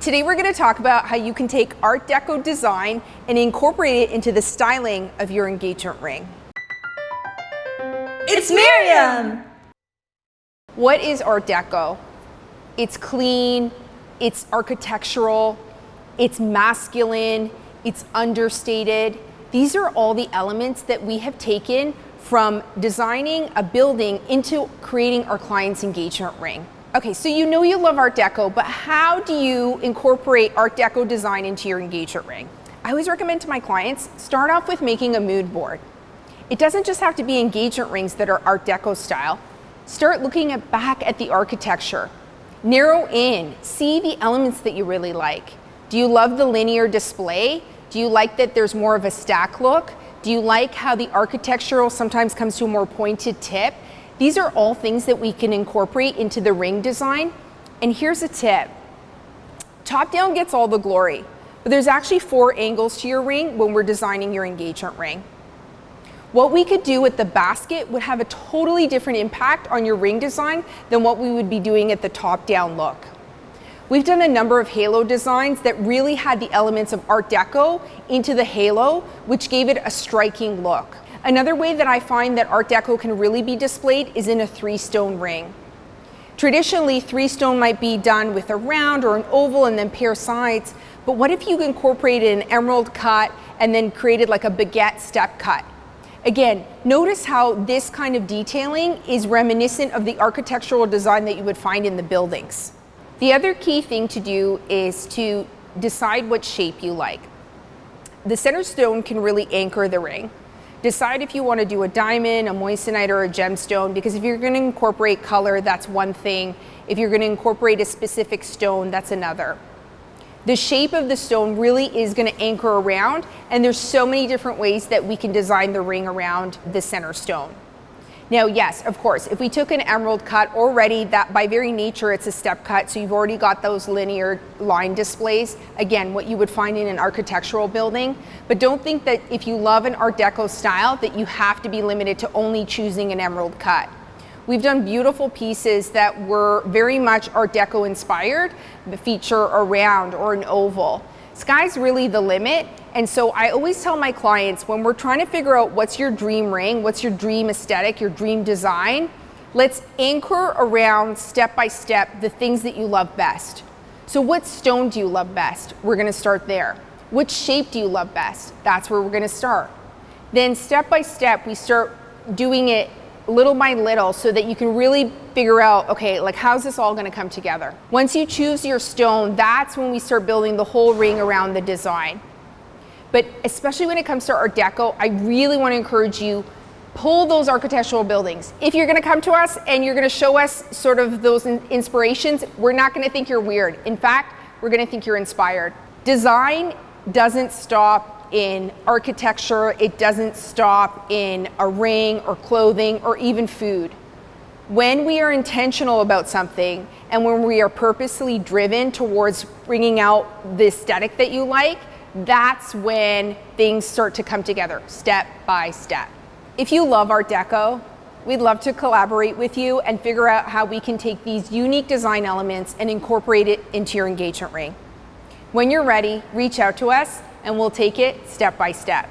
Today we're going to talk about how you can take Art Deco design and incorporate it into the styling of your engagement ring. It's Mariam! What is Art Deco? It's clean, it's architectural, it's masculine, it's understated. These are all the elements that we have taken from designing a building into creating our client's engagement ring. Okay, so you know you love Art Deco, but how do you incorporate Art Deco design into your engagement ring? I always recommend to my clients, start off with making a mood board. It doesn't just have to be engagement rings that are Art Deco style. Start looking back at the architecture. Narrow in, see the elements that you really like. Do you love the linear display? Do you like that there's more of a stack look? Do you like how the architectural sometimes comes to a more pointed tip? These are all things that we can incorporate into the ring design. And here's a tip. Top down gets all the glory, but there's actually 4 angles to your ring when we're designing your engagement ring. What we could do with the basket would have a totally different impact on your ring design than what we would be doing at the top down look. We've done a number of halo designs that really had the elements of Art Deco into the halo, which gave it a striking look. Another way that I find that Art Deco can really be displayed is in a 3-stone ring. Traditionally, 3-stone might be done with a round or an oval and then pair sides, but what if you incorporated an emerald cut and then created like a baguette step cut? Again, notice how this kind of detailing is reminiscent of the architectural design that you would find in the buildings. The other key thing to do is to decide what shape you like. The center stone can really anchor the ring. Decide if you want to do a diamond, a moissanite, or a gemstone, because if you're going to incorporate color, that's one thing. If you're going to incorporate a specific stone, that's another. The shape of the stone really is going to anchor around, and there's so many different ways that we can design the ring around the center stone. Now, yes, of course, if we took an emerald cut already, that by very nature, it's a step cut, so you've already got those linear line displays. Again, what you would find in an architectural building. But don't think that if you love an Art Deco style, that you have to be limited to only choosing an emerald cut. We've done beautiful pieces that were very much Art Deco inspired, the feature a round or an oval. Sky's really the limit. And so I always tell my clients, when we're trying to figure out what's your dream ring, what's your dream aesthetic, your dream design, let's anchor around step by step the things that you love best. So what stone do you love best? We're gonna start there. Which shape do you love best? That's where we're gonna start. Then step by step, we start doing it little by little so that you can really figure out, okay, like how's this all gonna come together? Once you choose your stone, that's when we start building the whole ring around the design. But especially when it comes to Art Deco, I really wanna encourage you, pull those architectural buildings. If you're gonna come to us and you're gonna show us sort of those inspirations, we're not gonna think you're weird. In fact, we're gonna think you're inspired. Design doesn't stop in architecture, it doesn't stop in a ring or clothing or even food. When we are intentional about something and when we are purposely driven towards bringing out the aesthetic that you like, that's when things start to come together step by step. If you love Art Deco, we'd love to collaborate with you and figure out how we can take these unique design elements and incorporate it into your engagement ring. When you're ready, reach out to us and we'll take it step by step.